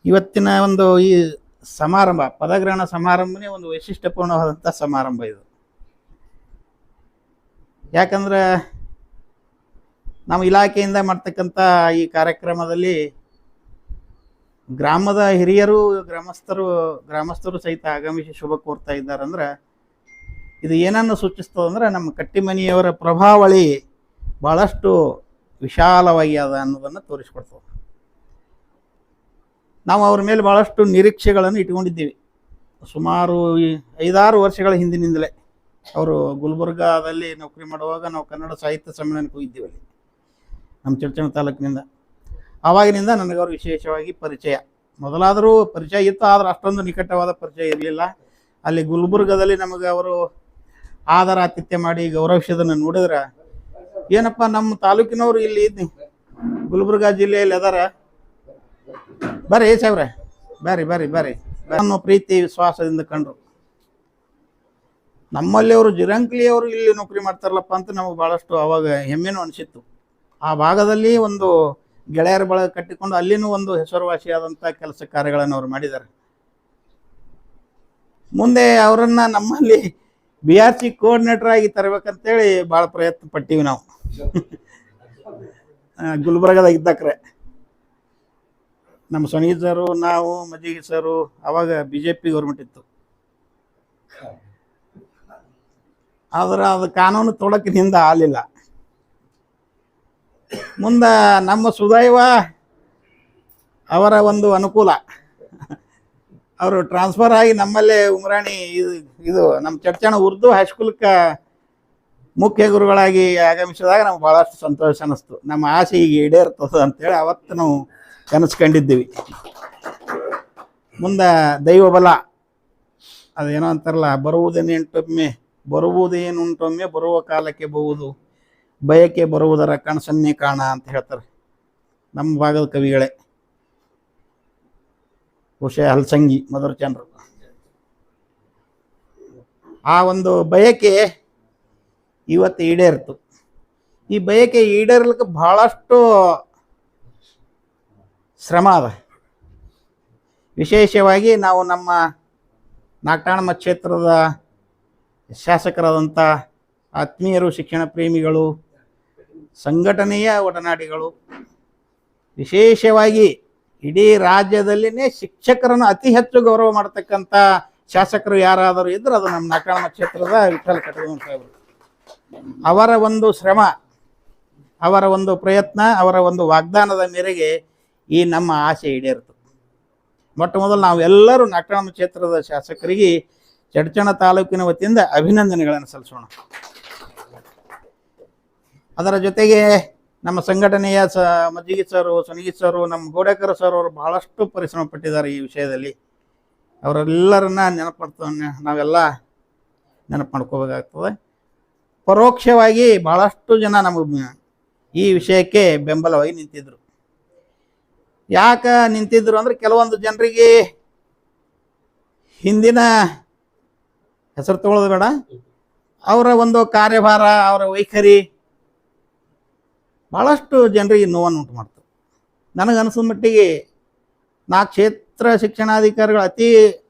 ಇವತ್ತಿನ ಒಂದು ಈ ಸಮಾರಂಭ, ಪದಗ್ರಹಣ ಸಮಾರಂಭನೇ ಒಂದು ವೈಶಿಷ್ಟ್ಯಪೂರ್ಣವಾದಂಥ ಸಮಾರಂಭ ಇದು. ಯಾಕಂದ್ರೆ ನಮ್ಮ ಇಲಾಖೆಯಿಂದ ಮಾಡ್ತಕ್ಕಂಥ ಈ ಕಾರ್ಯಕ್ರಮದಲ್ಲಿ ಗ್ರಾಮದ ಹಿರಿಯರು, ಗ್ರಾಮಸ್ಥರು ಸಹಿತ ಆಗಮಿಸಿ ಶುಭ ಕೋರ್ತಾ ಇದ್ದಾರಂದ್ರೆ ಇದು ಏನನ್ನು ಸೂಚಿಸ್ತದಂದ್ರೆ ನಮ್ಮ ಕಟ್ಟಿಮನಿಯವರ ಪ್ರಭಾವಳಿ ಭಾಳಷ್ಟು ವಿಶಾಲವಾಗಿ ಅದ ಅನ್ನೋದನ್ನು ತೋರಿಸ್ಕೊಡ್ತದೆ. ನಾವು ಅವ್ರ ಮೇಲೆ ಭಾಳಷ್ಟು ನಿರೀಕ್ಷೆಗಳನ್ನು ಇಟ್ಕೊಂಡಿದ್ದೀವಿ. ಸುಮಾರು 5-6 ವರ್ಷಗಳ ಹಿಂದಿನಿಂದಲೇ ಅವರು ಗುಲ್ಬರ್ಗಾದಲ್ಲಿ ನೌಕರಿ ಮಾಡುವಾಗ ನಾವು ಕನ್ನಡ ಸಾಹಿತ್ಯ ಸಮ್ಮೇಳನಕ್ಕೆ ಹೋಗಿದ್ದೀವಿ ಅಲ್ಲಿ ನಮ್ಮ ಚಡ್ಚಣ ತಾಲೂಕಿನಿಂದ. ಆವಾಗಿನಿಂದ ನನಗವರು ವಿಶೇಷವಾಗಿ ಪರಿಚಯ, ಮೊದಲಾದರೂ ಪರಿಚಯ ಇತ್ತು, ಆದರೆ ಅಷ್ಟೊಂದು ನಿಕಟವಾದ ಪರಿಚಯ ಇರಲಿಲ್ಲ. ಅಲ್ಲಿ ಗುಲ್ಬರ್ಗದಲ್ಲಿ ನಮಗೆ ಅವರು ಆದರ ಆತಿಥ್ಯ ಮಾಡಿ ಗೌರವಿಸೋದನ್ನು ನೋಡಿದ್ರೆ, ಏನಪ್ಪ ನಮ್ಮ ತಾಲೂಕಿನವರು ಇಲ್ಲಿ ಗುಲ್ಬರ್ಗಾ ಜಿಲ್ಲೆಯಲ್ಲಿ ಅದಾರ, ಬರ್ರಿ ಸಾಹೇಬ್ರೆ, ಬರ್ರಿ ಅನ್ನೋ ಪ್ರೀತಿ ವಿಶ್ವಾಸದಿಂದ ಕಂಡ್ರು. ನಮ್ಮಲ್ಲಿ ಅವರು ಜಿರಂಕ್ಲಿಯವರು ಇಲ್ಲಿ ನೌಕರಿ ಮಾಡ್ತಾರಲ್ಲಪ್ಪ ಅಂತ ನಮಗೆ ಭಾಳಷ್ಟು ಅವಾಗ ಹೆಮ್ಮೆನೂ ಅನಿಸಿತ್ತು. ಆ ಭಾಗದಲ್ಲಿ ಒಂದು ಗೆಳೆಯರ ಬಳಗ ಕಟ್ಟಿಕೊಂಡು ಅಲ್ಲಿನೂ ಒಂದು ಹೆಸರುವಾಸಿಯಾದಂಥ ಕೆಲಸ ಕಾರ್ಯಗಳನ್ನು ಅವ್ರು ಮಾಡಿದ್ದಾರೆ. ಮುಂದೆ ಅವರನ್ನು ನಮ್ಮಲ್ಲಿ BRC ಕೋಆರ್ಡಿನೇಟರ್ ಆಗಿ ತರಬೇಕಂತೇಳಿ ಭಾಳ ಪ್ರಯತ್ನ ಪಟ್ಟೀವಿ ನಾವು ಗುಲ್ಬರ್ಗದಾಗ ಇದ್ದಕ್ರೆ. ನಮ್ಮ ಸೊನೀಜ್ ಸರು, ನಾವು, ಮಜ್ಜಿಗೆ ಸರು, ಅವಾಗ BJP ಗೌರ್ಮೆಂಟ್ ಇತ್ತು. ಆದ್ರೆ ಅದು ಕಾನೂನು ತೊಡಕಿನಿಂದ ಆಗಲಿಲ್ಲ. ಮುಂದೆ ನಮ್ಮ ಸುದೈವ ಅವರ ಒಂದು ಅನುಕೂಲ, ಅವರು ಟ್ರಾನ್ಸ್ಫರ್ ಆಗಿ ನಮ್ಮಲ್ಲೇ ಉಮರಾಣಿ ಇದು ನಮ್ಮ ಚಡ್ಚಣ ಉರ್ದು ಹೈಸ್ಕೂಲ್ಗೆ ಮುಖ್ಯ ಗುರುಗಳಾಗಿ ಆಗಮಿಸಿದಾಗ ನಮ್ಗೆ ಭಾಳಷ್ಟು ಸಂತೋಷ ಅನ್ನಿಸ್ತು. ನಮ್ಮ ಆಸೆ ಈಗ ಈಡೇರ್ತದೆ ಅಂತೇಳಿ ಅವತ್ತು ನಾವು ಕನಸ್ಕೊಂಡಿದ್ದೀವಿ. ಮುಂದೆ ದೈವ ಬಲ ಅದೇನೋ ಅಂತಾರಲ್ಲ, ಬರುವುದೇನುಂಟೊಮ್ಮೆ ಬರುವ ಕಾಲಕ್ಕೆ ಬಹುದು, ಬಯಕೆ ಬರುವುದರ ಕನಸನ್ನೇ ಕಾಣ ಅಂತ ಹೇಳ್ತಾರೆ ನಮ್ಮ ಭಾಗದ ಕವಿಗಳೇ, ಬಹುಶಃ ಹಲಸಂಗಿ ಮಧುರಚಂದ್ರ. ಆ ಒಂದು ಬಯಕೆ ಇವತ್ತು ಈಡೇರಿತು. ಈ ಬಯಕೆ ಈಡೇರ್ಲಿಕ್ಕೆ ಬಹಳಷ್ಟು ಶ್ರಮ ಅದ. ವಿಶೇಷವಾಗಿ ನಾವು ನಮ್ಮ ನಾಗಠಾಣ ಕ್ಷೇತ್ರದ ಶಾಸಕರಾದಂಥ ಆತ್ಮೀಯರು, ಶಿಕ್ಷಣ ಪ್ರೇಮಿಗಳು, ಸಂಘಟನೆಯ ಒಡನಾಡಿಗಳು, ವಿಶೇಷವಾಗಿ ಇಡೀ ರಾಜ್ಯದಲ್ಲಿನೇ ಶಿಕ್ಷಕರನ್ನು ಅತಿ ಹೆಚ್ಚು ಗೌರವ ಮಾಡತಕ್ಕಂಥ ಶಾಸಕರು ಯಾರಾದರೂ ಇದ್ರೆ ಅದು ನಮ್ಮ ನಾಗರಾಮ ಕ್ಷೇತ್ರದ ವಿಠ್ಠಲ್ ಕಟಗೂರು ಸಾಹೇಬರು. ಅವರ ಒಂದು ಶ್ರಮ, ಅವರ ಒಂದು ಪ್ರಯತ್ನ, ಅವರ ಒಂದು ವಾಗ್ದಾನದ ಮೇರೆಗೆ ಈ ನಮ್ಮ ಆಸೆ ಈಡೇರಿತು. ಮೊಟ್ಟ ಮೊದಲು ನಾವೆಲ್ಲರೂ ನಾಗರಾಮ ಕ್ಷೇತ್ರದ ಶಾಸಕರಿಗೆ ಚಡ್ಚಣ ತಾಲೂಕಿನ ವತಿಯಿಂದ ಅಭಿನಂದನೆಗಳನ್ನು ಸಲ್ಲಿಸೋಣ. ಅದರ ಜೊತೆಗೆ ನಮ್ಮ ಸಂಘಟನೆಯ ಮಜ್ಜಿಗಿ ಸರು, ಸೊನಗಿ ಸರು, ನಮ್ಮ ಗೋಡೇಕರ್ ಸರ್ ಅವರು ಬಹಳಷ್ಟು ಪರಿಶ್ರಮ ಪಟ್ಟಿದ್ದಾರೆ ಈ ವಿಷಯದಲ್ಲಿ. ಅವರೆಲ್ಲರನ್ನ ನಾವೆಲ್ಲ ನೆನಪು ಮಾಡ್ಕೋಬೇಕಾಗ್ತದೆ. ಪರೋಕ್ಷವಾಗಿ ಬಹಳಷ್ಟು ಜನ ನಮಗೆ ಈ ವಿಷಯಕ್ಕೆ ಬೆಂಬಲವಾಗಿ ನಿಂತಿದ್ರು. ಯಾಕೆ ನಿಂತಿದ್ರು ಅಂದರೆ ಕೆಲವೊಂದು ಜನರಿಗೆ ಹಿಂದಿನ ಹೆಸರು ತಗೊಳ್ಳೋದು ಬೇಡ, ಅವರ ಒಂದು ಕಾರ್ಯಭಾರ, ಅವರ ವೈಖರಿ ಭಾಳಷ್ಟು ಜನರಿಗೆ ನೋವನ್ನು ಉಂಟು ಮಾಡ್ತವೆ. ನನಗನ್ಸಿದ ಮಟ್ಟಿಗೆ ನಾ ಕ್ಷೇತ್ರ ಶಿಕ್ಷಣಾಧಿಕಾರಿಗಳು ಅತಿ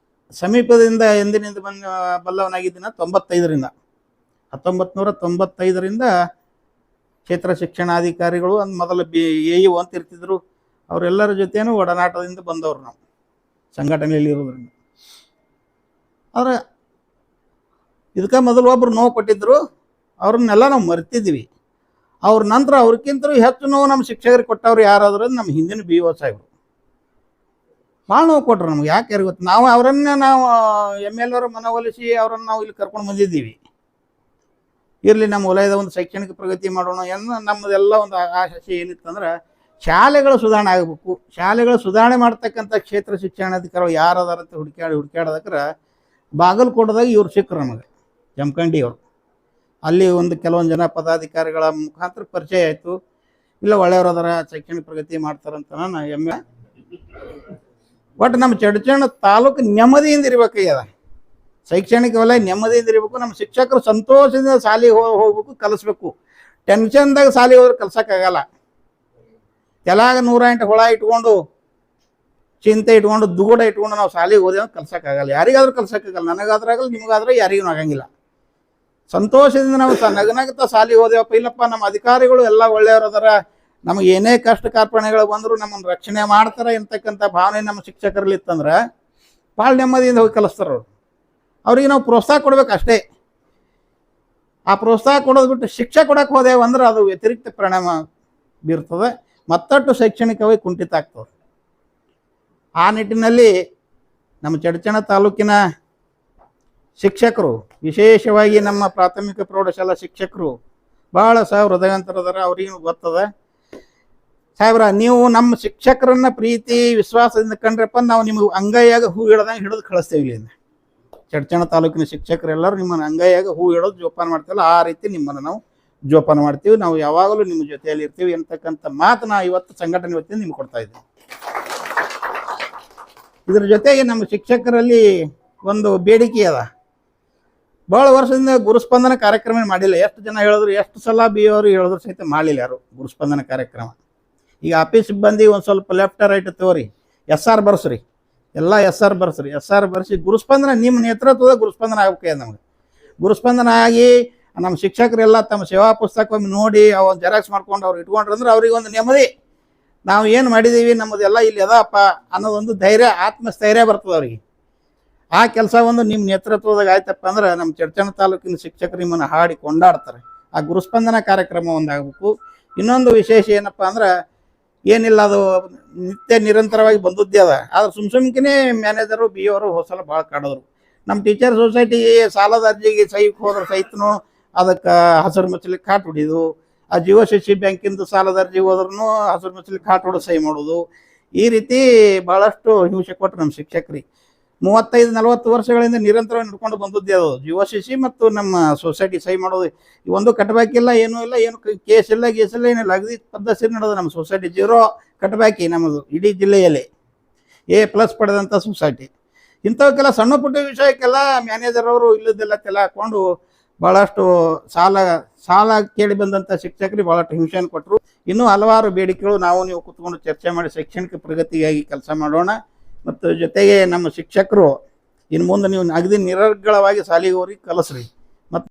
ಸಮೀಪದಿಂದ ಎಂದಿನಿಂದ ಬಲ್ಲವನಾಗಿದ್ದೀನಿ. 1995ರಿಂದ ಕ್ಷೇತ್ರ ಶಿಕ್ಷಣಾಧಿಕಾರಿಗಳು ಮೊದಲು AU ಅಂತ ಇರ್ತಿದ್ರು, ಅವರೆಲ್ಲರ ಜೊತೆನೂ ಒಡನಾಟದಿಂದ ಬಂದವರು ನಾವು ಸಂಘಟನೆಯಲ್ಲಿ ಇರೋದ್ರಿಂದ. ಆದರೆ ಇದಕ್ಕೆ ಮೊದಲು ಒಬ್ಬರು ನೋವು ಕೊಟ್ಟಿದ್ರು, ಅವ್ರನ್ನೆಲ್ಲ ನಾವು ಮರ್ತಿದ್ವಿ. ಅವ್ರ ನಂತರ ಅವ್ರಿಗಿಂತಲೂ ಹೆಚ್ಚು ನೋವು ನಮ್ಮ ಶಿಕ್ಷಕರಿಗೆ ಕೊಟ್ಟವ್ರು ಯಾರಾದ್ರೂ ನಮ್ಮ ಹಿಂದಿನ BO ಸಾಹೇಬರು ಭಾಳ ನೋವು ಕೊಟ್ಟರು ನಮ್ಗೆ. ಯಾಕೆ ಯಾರಿಗೆ ಗೊತ್ತು, ನಾವು ಅವರನ್ನೇ MLA ಮನವೊಲಿಸಿ ಅವರನ್ನು ನಾವು ಇಲ್ಲಿ ಕರ್ಕೊಂಡು ಬಂದಿದ್ದೀವಿ. ಇರಲಿ, ನಮ್ಮ ವಲಯದ ಒಂದು ಶೈಕ್ಷಣಿಕ ಪ್ರಗತಿ ಮಾಡೋಣ ನಮ್ಮದೆಲ್ಲ ಒಂದು ಆಶೆ ಏನಿತ್ತಂದ್ರೆ ಶಾಲೆಗಳು ಸುಧಾರಣೆ ಆಗಬೇಕು. ಶಾಲೆಗಳು ಸುಧಾರಣೆ ಮಾಡ್ತಕ್ಕಂಥ ಕ್ಷೇತ್ರ ಶಿಕ್ಷಣಾಧಿಕಾರಿಗಳು ಯಾರದಾರ ಅಂತ ಹುಡುಕ್ಯಾಡದಕ್ರೆ ಬಾಗಲಕೋಟದಾಗ ಇವ್ರು ಸಿಕ್ಕರು ನಮಗೆ, ಜಮಖಂಡಿಯವರು. ಅಲ್ಲಿ ಒಂದು ಕೆಲವೊಂದು ಜನ ಪದಾಧಿಕಾರಿಗಳ ಮುಖಾಂತರ ಪರಿಚಯ ಆಯಿತು. ಇಲ್ಲ, ಒಳ್ಳೆಯವರು ಅದರ ಶೈಕ್ಷಣಿಕ ಪ್ರಗತಿ ಮಾಡ್ತಾರಂತ ನಾನು ಹೆಮ್ಮೆ. ಬಟ್ ನಮ್ಮ ಚಡ್ಚಣ ತಾಲೂಕು ನೆಮ್ಮದಿಯಿಂದ ಇರ್ಬೇಕಾಗ್ಯದ. ಶೈಕ್ಷಣಿಕ ವಲಯ ನೆಮ್ಮದಿಯಿಂದ ಇರಬೇಕು. ನಮ್ಮ ಶಿಕ್ಷಕರು ಸಂತೋಷದಿಂದ ಶಾಲೆಗೆ ಹೋಗ್ಬೇಕು, ಕಲಿಸ್ಬೇಕು. ಟೆನ್ಷನ್ದಾಗ ಶಾಲೆಗೆ ಹೋದ್ರೆ ಕಲ್ಸೋಕ್ಕಾಗಲ್ಲ. ಕೆಲಾಗ 108 ಹುಳ ಇಟ್ಕೊಂಡು, ಚಿಂತೆ ಇಟ್ಕೊಂಡು, ದುಗುಡ ಇಟ್ಕೊಂಡು ನಾವು ಶಾಲೆಗೆ ಹೋದೆ ಅಂತ ಕಲ್ಸೋಕ್ಕಾಗಲ್ಲ. ಯಾರಿಗಾದ್ರೂ ಕಲ್ಸೋಕ್ಕಾಗಲ್ಲ, ನನಗಾದ್ರಾಗಲ್ಲ, ನಿಮಗಾದ್ರೆ ಯಾರಿಗೂ ಆಗಂಗಿಲ್ಲ. ಸಂತೋಷದಿಂದ ನಾವು ನಗನಗ್ತಾ ಶಾಲೆಗೆ ಹೋದೆವಪ್ಪ, ಇಲ್ಲಪ್ಪ ನಮ್ಮ ಅಧಿಕಾರಿಗಳು ಎಲ್ಲ ಒಳ್ಳೆಯವರು ಅದರ, ನಮಗೆ ಏನೇ ಕಷ್ಟ ಕಾರ್ಪಣ್ಯಗಳು ಬಂದರೂ ನಮ್ಮನ್ನು ರಕ್ಷಣೆ ಮಾಡ್ತಾರೆ ಅಂತಕ್ಕಂಥ ಭಾವನೆ ನಮ್ಮ ಶಿಕ್ಷಕರಲ್ಲಿ ಇತ್ತಂದ್ರೆ ಭಾಳ ನೆಮ್ಮದಿಯಿಂದ ಹೋಗಿ ಕಲಿಸ್ತಾರೆ ಅವರು. ಅವ್ರಿಗೆ ನಾವು ಪ್ರೋತ್ಸಾಹ ಕೊಡ್ಬೇಕು ಅಷ್ಟೇ. ಆ ಪ್ರೋತ್ಸಾಹ ಕೊಡೋದು ಬಿಟ್ಟು ಶಿಕ್ಷೆ ಕೊಡಕ್ಕೆ ಹೋದೆವು ಅಂದ್ರೆ ಅದು ವ್ಯತಿರಿಕ್ತ ಪರಿಣಾಮ ಬೀರ್ತದೆ, ಮತ್ತಷ್ಟು ಶೈಕ್ಷಣಿಕವಾಗಿ ಕುಂಠಿತ ಆಗ್ತದೆ. ಆ ನಿಟ್ಟಿನಲ್ಲಿ ನಮ್ಮ ಚಡ್ಚಣ ತಾಲೂಕಿನ ಶಿಕ್ಷಕರು, ವಿಶೇಷವಾಗಿ ನಮ್ಮ ಪ್ರಾಥಮಿಕ ಪ್ರೌಢಶಾಲಾ ಶಿಕ್ಷಕರು ಭಾಳ ಹೃದಯವಂತರದಾರ. ಅವ್ರಿಗೂ ಗೊತ್ತದ. ಸಾಹೇಬ್ರ, ನೀವು ನಮ್ಮ ಶಿಕ್ಷಕರನ್ನ ಪ್ರೀತಿ ವಿಶ್ವಾಸದಿಂದ ಕಂಡ್ರಪ್ಪ, ನಾವು ನಿಮಗೆ ಅಂಗೈಯಾಗ ಹೂ ಹಿಡ್ದಂಗೆ ಹಿಡಿದು ಕಳಿಸ್ತೇವೆ. ಇಲ್ಲಿಂದ ಚಡ್ಚಣ ತಾಲೂಕಿನ ಶಿಕ್ಷಕರೆಲ್ಲರೂ ನಿಮ್ಮನ್ನು ಅಂಗೈಯಾಗ ಹೂ ಹಿಡೋದು ಜೋಪಾನ ಮಾಡ್ತೀವಲ್ಲ, ಆ ರೀತಿ ನಿಮ್ಮನ್ನು ನಾವು ಜೋಪಾನ ಮಾಡ್ತೀವಿ. ನಾವು ಯಾವಾಗಲೂ ನಿಮ್ಮ ಜೊತೆಯಲ್ಲಿ ಇರ್ತೀವಿ ಅಂತಕ್ಕಂಥ ಮಾತು ನಾವು ಇವತ್ತು ಸಂಘಟನೆ ವತಿಯಿಂದ ನಿಮ್ಗೆ ಕೊಡ್ತಾ ಇದ್ದೀವಿ. ಇದ್ರ ಜೊತೆಗೆ ನಮ್ಮ ಶಿಕ್ಷಕರಲ್ಲಿ ಒಂದು ಬೇಡಿಕೆ ಅದ. ಭಾಳ ವರ್ಷದಿಂದ ಗುರುಸ್ಪಂದನ ಕಾರ್ಯಕ್ರಮ ಮಾಡಿಲ್ಲ. ಎಷ್ಟು ಜನ ಹೇಳಿದ್ರು, ಎಷ್ಟು ಸಲ BO ಹೇಳಿದ್ರು ಸಹಿತ ಮಾಡಲಿಲ್ಲ ಯಾರು ಗುರುಸ್ಪಂದನ ಕಾರ್ಯಕ್ರಮ. ಈಗ ಆಫೀಸ್ ಸಿಬ್ಬಂದಿ ಒಂದು ಸ್ವಲ್ಪ ಲೆಫ್ಟ್ ರೈಟ್ ತೋರಿ SR ಬರ್ಸ್ರಿ, ಎಲ್ಲ SR ಬರ್ಸ್ರಿ. SR ಬರ್ಸಿ ಗುರುಸ್ಪಂದನ ನಿಮ್ಮ ನೇತೃತ್ವದ ಗುರುಸ್ಪಂದನ ಆಗ್ಬೇಕು. ನಮಗೆ ಗುರುಸ್ಪಂದನ ಆಗಿ ನಮ್ಮ ಶಿಕ್ಷಕರೆಲ್ಲ ತಮ್ಮ ಸೇವಾ ಪುಸ್ತಕ ಒಮ್ಮೆ ನೋಡಿ ಅವು ಜೆರಾಕ್ಸ್ ಮಾಡ್ಕೊಂಡು ಅವ್ರು ಇಟ್ಕೊಂಡ್ರಂದ್ರೆ ಅವ್ರಿಗೆ ಒಂದು ನೆಮ್ಮದಿ, ನಾವು ಏನು ಮಾಡಿದ್ದೀವಿ ನಮ್ಮದೆಲ್ಲ ಇಲ್ಲಿ ಅದಪ್ಪ ಅನ್ನೋದೊಂದು ಧೈರ್ಯ, ಆತ್ಮಸ್ಥೈರ್ಯ ಬರ್ತದೆ ಅವ್ರಿಗೆ. ಆ ಕೆಲಸ ಒಂದು ನಿಮ್ಮ ನೇತೃತ್ವದಾಗ ಆಯ್ತಪ್ಪ ಅಂದ್ರೆ ನಮ್ಮ ಚಡ್ಚಣ ತಾಲೂಕಿನ ಶಿಕ್ಷಕರು ನಿಮ್ಮನ್ನು ಹಾಡಿ ಕೊಂಡಾಡ್ತಾರೆ. ಆ ಗುರುಸ್ಪಂದನ ಕಾರ್ಯಕ್ರಮ ಒಂದಾಗಬೇಕು. ಇನ್ನೊಂದು ವಿಶೇಷ ಏನಪ್ಪ ಅಂದ್ರೆ ಏನಿಲ್ಲ, ಅದು ನಿತ್ಯ ನಿರಂತರವಾಗಿ ಬಂದದ್ದೇ ಅದ. ಆದ್ರೆ ಸುಮ್ಕಿನೇ ಮ್ಯಾನೇಜರು BO ಹೊಸಲ ಭಾಳ ಕಾಡಿದ್ರು. ನಮ್ಮ ಟೀಚರ್ ಸೊಸೈಟಿ ಸಾಲದ ಅರ್ಜಿಗೆ ಸಹಿಗೆ ಹೋದ್ರೆ ಸಹಿತನು ಅದಕ್ಕೆ ಹಸಿರು ಮಚ್ಚಲಿ ಕಾಟ್ ಹೊಡಿದು, ಆ ಜೀವಶಿಕ್ಷಿ ಬ್ಯಾಂಕಿಂದು ಸಾಲದ ಅರ್ಜಿ ಹೋದ್ರೂ ಹಸಿರು ಮಚ್ಚಲಿ ಕಾಟ್ ಹೊಡೆದು ಸಹಿ ಮಾಡೋದು. ಈ ರೀತಿ ಭಾಳಷ್ಟು ಹಿಂಸೆ ಕೊಟ್ಟರು ನಮ್ಮ ಶಿಕ್ಷಕರಿಗೆ. 35-40 ವರ್ಷಗಳಿಂದ ನಿರಂತರವಾಗಿ ನಡ್ಕೊಂಡು ಬಂದದ್ದೇ ಅದು ಜೀವಶಿಕ್ಷಿ ಮತ್ತು ನಮ್ಮ ಸೊಸೈಟಿ ಸಹಿ ಮಾಡೋದು. ಒಂದು ಕಟ್ಟಬೇಕಿಲ್ಲ, ಏನೂ ಇಲ್ಲ, ಏನು ಕೇಸ್ ಇಲ್ಲ, ಏನಿಲ್ಲ, ಅಗದಿ ಪದ್ಧತಿ ನಡೆದು ನಮ್ಮ ಸೊಸೈಟಿ 0 ಕಟ್ಟಬೇಕಿ ನಮ್ಮದು ಇಡೀ ಜಿಲ್ಲೆಯಲ್ಲಿ A+ ಪಡೆದಂಥ ಸೊಸೈಟಿ. ಇಂಥವಕ್ಕೆಲ್ಲ ಸಣ್ಣ ಪುಟ್ಟ ವಿಷಯಕ್ಕೆಲ್ಲ ಮ್ಯಾನೇಜರ್ ಅವರು ಇಲ್ಲದೆಲ್ಲ ತೆಲ ಹಾಕ್ಕೊಂಡು ಭಾಳಷ್ಟು ಸಾಲ ಕೇಳಿ ಬಂದಂಥ ಶಿಕ್ಷಕರಿಗೆ ಭಾಳಷ್ಟು ಹಿಂಸೆಯನ್ನು ಕೊಟ್ಟರು. ಇನ್ನೂ ಹಲವಾರು ಬೇಡಿಕೆಗಳು ನಾವು ನೀವು ಕೂತ್ಕೊಂಡು ಚರ್ಚೆ ಮಾಡಿ ಶೈಕ್ಷಣಿಕ ಪ್ರಗತಿಗಾಗಿ ಕೆಲಸ ಮಾಡೋಣ. ಮತ್ತು ಜೊತೆಗೆ ನಮ್ಮ ಶಿಕ್ಷಕರು ಇನ್ನು ಮುಂದೆ ನೀವು ಅಗದಿ ನಿರರ್ಗಳವಾಗಿ ಶಾಲೆಗೆ ಹೋಗಿ ಕಲಿಸ್ರಿ.